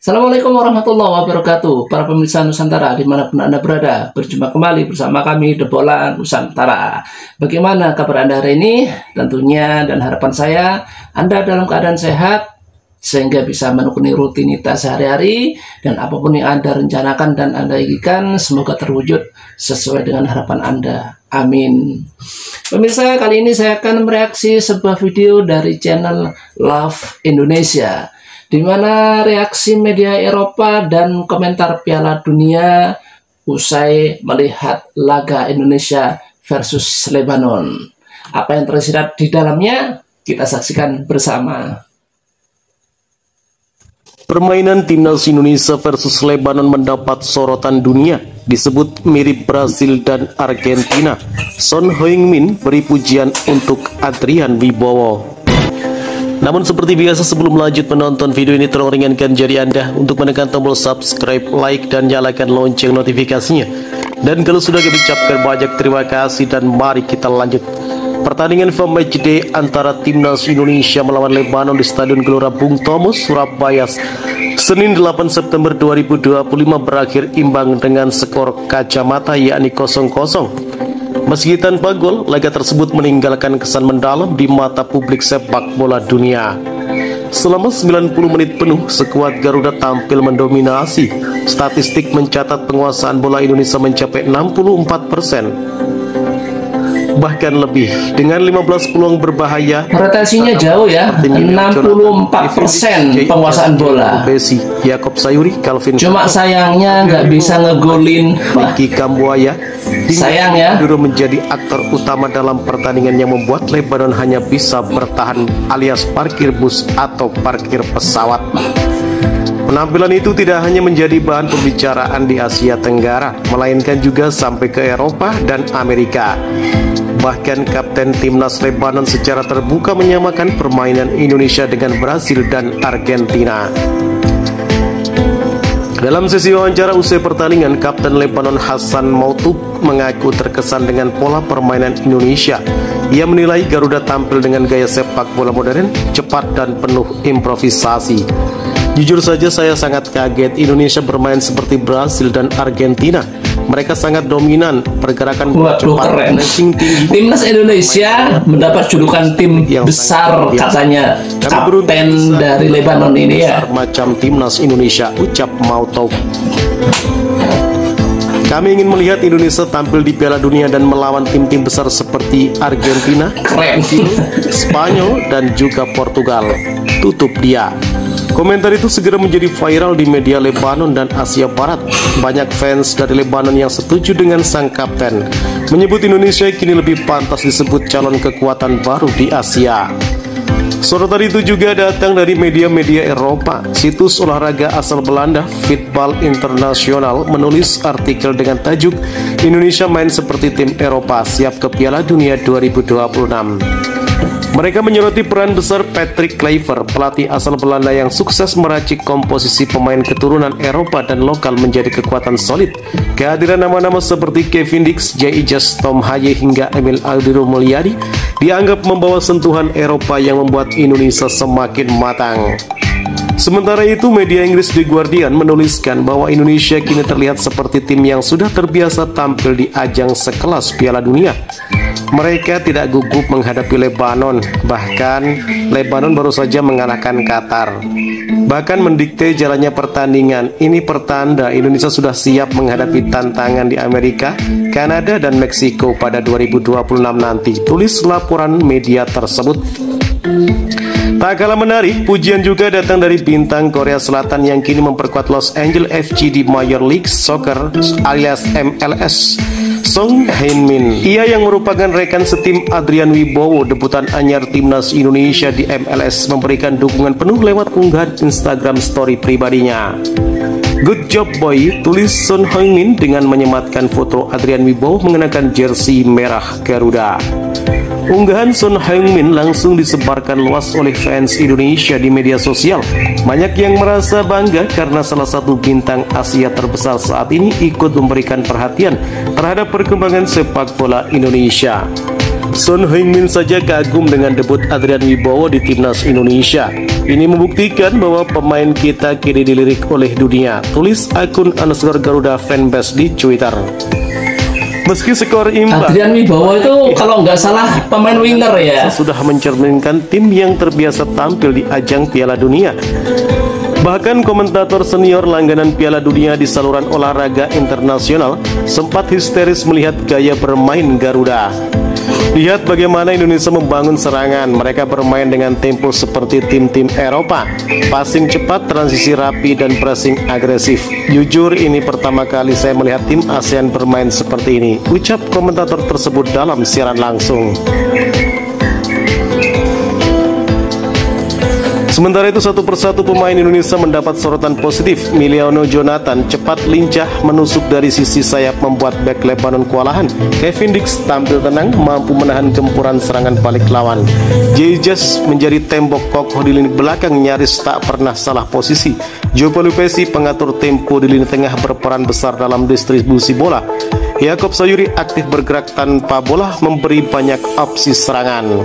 Assalamualaikum warahmatullahi wabarakatuh. Para pemirsa Nusantara dimanapun Anda berada, berjumpa kembali bersama kami The Bola Nusantara. Bagaimana kabar Anda hari ini? Tentunya dan harapan saya Anda dalam keadaan sehat sehingga bisa menekuni rutinitas sehari-hari, dan apapun yang Anda rencanakan dan Anda inginkan semoga terwujud sesuai dengan harapan Anda. Amin. Pemirsa, kali ini saya akan mereaksi sebuah video dari channel Love Indonesia, di mana reaksi media Eropa dan komentar Piala Dunia usai melihat laga Indonesia versus Lebanon. Apa yang tersirat di dalamnya? Kita saksikan bersama. Permainan timnas Indonesia versus Lebanon mendapat sorotan dunia. Disebut mirip Brasil dan Argentina. Son Heung-min beri pujian untuk Adrian Wibowo. Namun seperti biasa, sebelum lanjut menonton video ini, tolong ringankan jari Anda untuk menekan tombol subscribe, like, dan nyalakan lonceng notifikasinya. Dan kalau sudah, kami ucapkan banyak terima kasih dan mari kita lanjut. Pertandingan FIFA Matchday antara timnas Indonesia melawan Lebanon di Stadion Gelora Bung Tomo, Surabaya, Senin 8 September 2025 berakhir imbang dengan skor kacamata yakni 0-0. Meski tanpa gol, laga tersebut meninggalkan kesan mendalam di mata publik sepak bola dunia. Selama 90 menit penuh, skuad Garuda tampil mendominasi. Statistik mencatat penguasaan bola Indonesia mencapai 64%. Bahkan lebih, dengan 15 peluang berbahaya. Rotasinya jauh ya, 64% penguasaan bola. Yakob Sayuri, Calvin Cuma sayangnya nggak bisa ngegolin. Niki Kambuaya sayang ya, dulu menjadi aktor utama dalam pertandingan yang membuat Lebanon hanya bisa bertahan alias parkir bus atau parkir pesawat. Penampilan itu tidak hanya menjadi bahan pembicaraan di Asia Tenggara, melainkan juga sampai ke Eropa dan Amerika. Bahkan kapten timnas Lebanon secara terbuka menyamakan permainan Indonesia dengan Brasil dan Argentina. Dalam sesi wawancara usai pertandingan, Kapten Lebanon Hassan Mautouk mengaku terkesan dengan pola permainan Indonesia. Ia menilai Garuda tampil dengan gaya sepak bola modern, cepat dan penuh improvisasi. Jujur saja saya sangat kaget Indonesia bermain seperti Brasil dan Argentina. Mereka sangat dominan, pergerakan cepat, finishing tinggi. Timnas Indonesia mendapat julukan tim yang besar katanya kapten dari Lebanon ini ya. Macam timnas Indonesia, ucap Mautouk. Kami ingin melihat Indonesia tampil di Piala Dunia dan melawan tim-tim besar seperti Argentina, Spanyol, dan juga Portugal. Tutup dia. Komentar itu segera menjadi viral di media Lebanon dan Asia Barat. Banyak fans dari Lebanon yang setuju dengan sang kapten, menyebut Indonesia kini lebih pantas disebut calon kekuatan baru di Asia. Sorotan itu juga datang dari media-media Eropa. Situs olahraga asal Belanda, Voetbal Internasional, menulis artikel dengan tajuk "Indonesia main seperti tim Eropa siap ke Piala Dunia 2026". Mereka menyoroti peran besar Patrick Kluivert, pelatih asal Belanda yang sukses meracik komposisi pemain keturunan Eropa dan lokal menjadi kekuatan solid. Kehadiran nama-nama seperti Kevin Dix, J.I. Just, Tom Haye hingga Emil Aldiro Mulyadi dianggap membawa sentuhan Eropa yang membuat Indonesia semakin matang. Sementara itu, media Inggris The Guardian menuliskan bahwa Indonesia kini terlihat seperti tim yang sudah terbiasa tampil di ajang sekelas Piala Dunia. Mereka tidak gugup menghadapi Lebanon, bahkan Lebanon baru saja mengalahkan Qatar. Bahkan mendikte jalannya pertandingan. Ini pertanda Indonesia sudah siap menghadapi tantangan di Amerika, Kanada, dan Meksiko pada 2026 nanti, tulis laporan media tersebut. Tak kalah menarik, pujian juga datang dari bintang Korea Selatan yang kini memperkuat Los Angeles FC di Major League Soccer alias MLS, Son Heung-min. Ia yang merupakan rekan setim Adrian Wibowo, debutan anyar timnas Indonesia di MLS, memberikan dukungan penuh lewat unggahan Instagram story pribadinya. "Good job boy," tulis Son Heung-min dengan menyematkan foto Adrian Wibowo mengenakan jersey merah Garuda. Unggahan Son Heung-min langsung disebarkan luas oleh fans Indonesia di media sosial. Banyak yang merasa bangga karena salah satu bintang Asia terbesar saat ini ikut memberikan perhatian terhadap perkembangan sepak bola Indonesia. Son Heung-min saja kagum dengan debut Adrian Wibowo di timnas Indonesia. Ini membuktikan bahwa pemain kita kini dilirik oleh dunia, tulis akun _Garuda fanbase di Twitter. Meski skor imbang, Adrian Wibowo itu kalau nggak salah pemain winger ya. Sudah mencerminkan tim yang terbiasa tampil di ajang Piala Dunia. Bahkan komentator senior langganan Piala Dunia di saluran olahraga internasional sempat histeris melihat gaya bermain Garuda. Lihat bagaimana Indonesia membangun serangan. Mereka bermain dengan tempo seperti tim-tim Eropa. Passing cepat, transisi rapi, dan pressing agresif. Jujur, ini pertama kali saya melihat tim ASEAN bermain seperti ini, ucap komentator tersebut dalam siaran langsung. Sementara itu, satu persatu pemain Indonesia mendapat sorotan positif. Miliano Jonathan cepat lincah menusuk dari sisi sayap membuat bek Lebanon kewalahan. Kevin Dix tampil tenang, mampu menahan gempuran serangan balik lawan. Jesus menjadi tembok kokoh di lini belakang, nyaris tak pernah salah posisi. Joe Pelupesi pengatur tempo di lini tengah berperan besar dalam distribusi bola. Yakob Sayuri aktif bergerak tanpa bola, memberi banyak opsi serangan.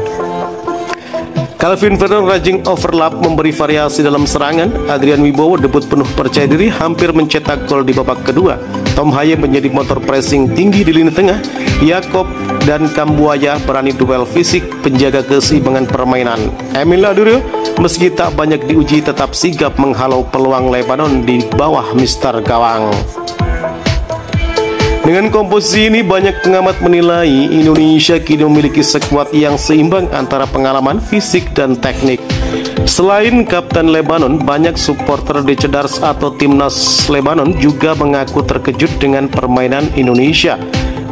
Calvin Vernon rajin overlap, memberi variasi dalam serangan. Adrian Wibowo debut penuh percaya diri, hampir mencetak gol di babak kedua. Tom Haye menjadi motor pressing tinggi di lini tengah. Yakob dan Kambuaya berani duel fisik, penjaga keseimbangan permainan. Emil Ladurio meski tak banyak diuji tetap sigap menghalau peluang Lebanon di bawah mister gawang. Dengan komposisi ini, banyak pengamat menilai Indonesia kini memiliki skuad yang seimbang antara pengalaman, fisik, dan teknik. Selain Kapten Lebanon, banyak supporter The Cedars atau timnas Lebanon juga mengaku terkejut dengan permainan Indonesia.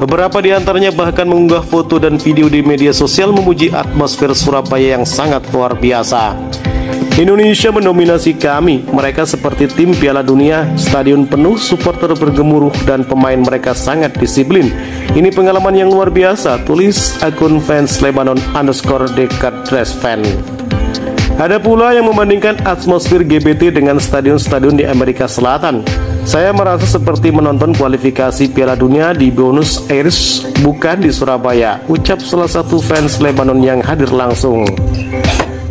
Beberapa di antaranya bahkan mengunggah foto dan video di media sosial memuji atmosfer Surabaya yang sangat luar biasa. Indonesia mendominasi kami. Mereka seperti tim Piala Dunia, stadion penuh, supporter bergemuruh, dan pemain mereka sangat disiplin. Ini pengalaman yang luar biasa, tulis akun fans Lebanon _DekatDressFan. Ada pula yang membandingkan atmosfer GBT dengan stadion-stadion di Amerika Selatan. Saya merasa seperti menonton kualifikasi Piala Dunia di Buenos Aires, bukan di Surabaya, ucap salah satu fans Lebanon yang hadir langsung.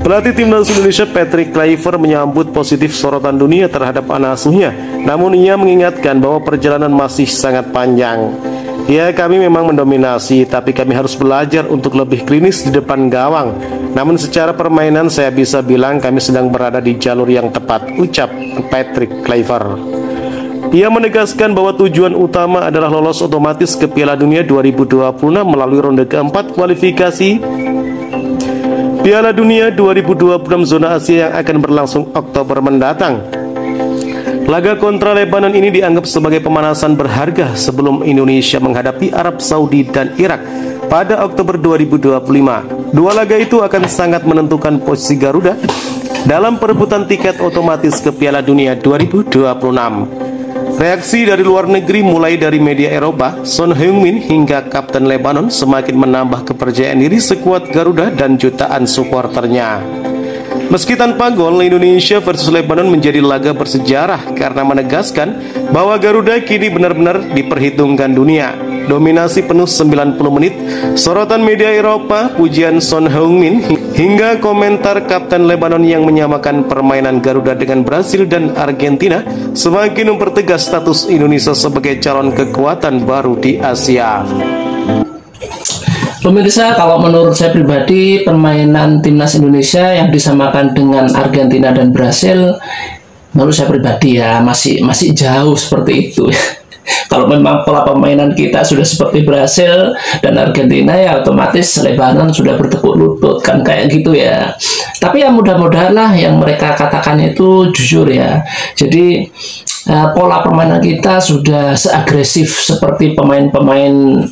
Pelatih timnas Indonesia Patrick Kluivert menyambut positif sorotan dunia terhadap anak asuhnya. Namun ia mengingatkan bahwa perjalanan masih sangat panjang. Ya, kami memang mendominasi, tapi kami harus belajar untuk lebih klinis di depan gawang. Namun secara permainan saya bisa bilang kami sedang berada di jalur yang tepat, ucap Patrick Kluivert. Ia menegaskan bahwa tujuan utama adalah lolos otomatis ke Piala Dunia 2026 melalui ronde keempat kualifikasi Piala Dunia 2026 zona Asia yang akan berlangsung Oktober mendatang. Laga kontra Lebanon ini dianggap sebagai pemanasan berharga sebelum Indonesia menghadapi Arab Saudi dan Irak pada Oktober 2025. Dua laga itu akan sangat menentukan posisi Garuda dalam perebutan tiket otomatis ke Piala Dunia 2026. Reaksi dari luar negeri mulai dari media Eropa, Son Heung-min hingga Kapten Lebanon semakin menambah kepercayaan diri skuad Garuda dan jutaan supporternya. Meski tanpa gol, Indonesia versus Lebanon menjadi laga bersejarah karena menegaskan bahwa Garuda kini benar-benar diperhitungkan dunia. Dominasi penuh 90 menit, sorotan media Eropa, pujian Son Heung-min, hingga komentar Kapten Lebanon yang menyamakan permainan Garuda dengan Brasil dan Argentina semakin mempertegas status Indonesia sebagai calon kekuatan baru di Asia. Pemirsa, kalau menurut saya pribadi, permainan timnas Indonesia yang disamakan dengan Argentina dan Brasil, menurut saya pribadi ya masih jauh seperti itu. Kalau memang pola permainan kita sudah seperti Brasil dan Argentina, ya otomatis Lebanon sudah bertepuk lutut, kan kayak gitu ya. Tapi ya mudah-mudahan lah yang mereka katakan itu jujur ya. Jadi pola permainan kita sudah seagresif seperti pemain-pemain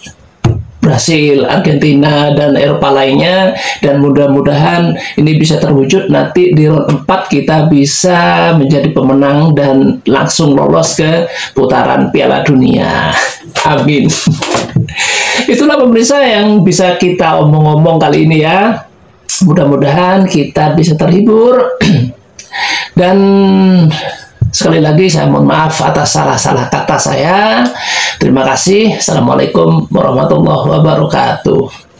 Brasil, Argentina, dan Eropa lainnya, dan mudah-mudahan ini bisa terwujud nanti di round 4 kita bisa menjadi pemenang dan langsung lolos ke putaran Piala Dunia. Amin. Itulah pemirsa yang bisa kita omong-omong kali ini ya. Mudah-mudahan kita bisa terhibur dan sekali lagi saya mohon maaf atas salah-salah kata saya. Terima kasih. Assalamualaikum warahmatullahi wabarakatuh.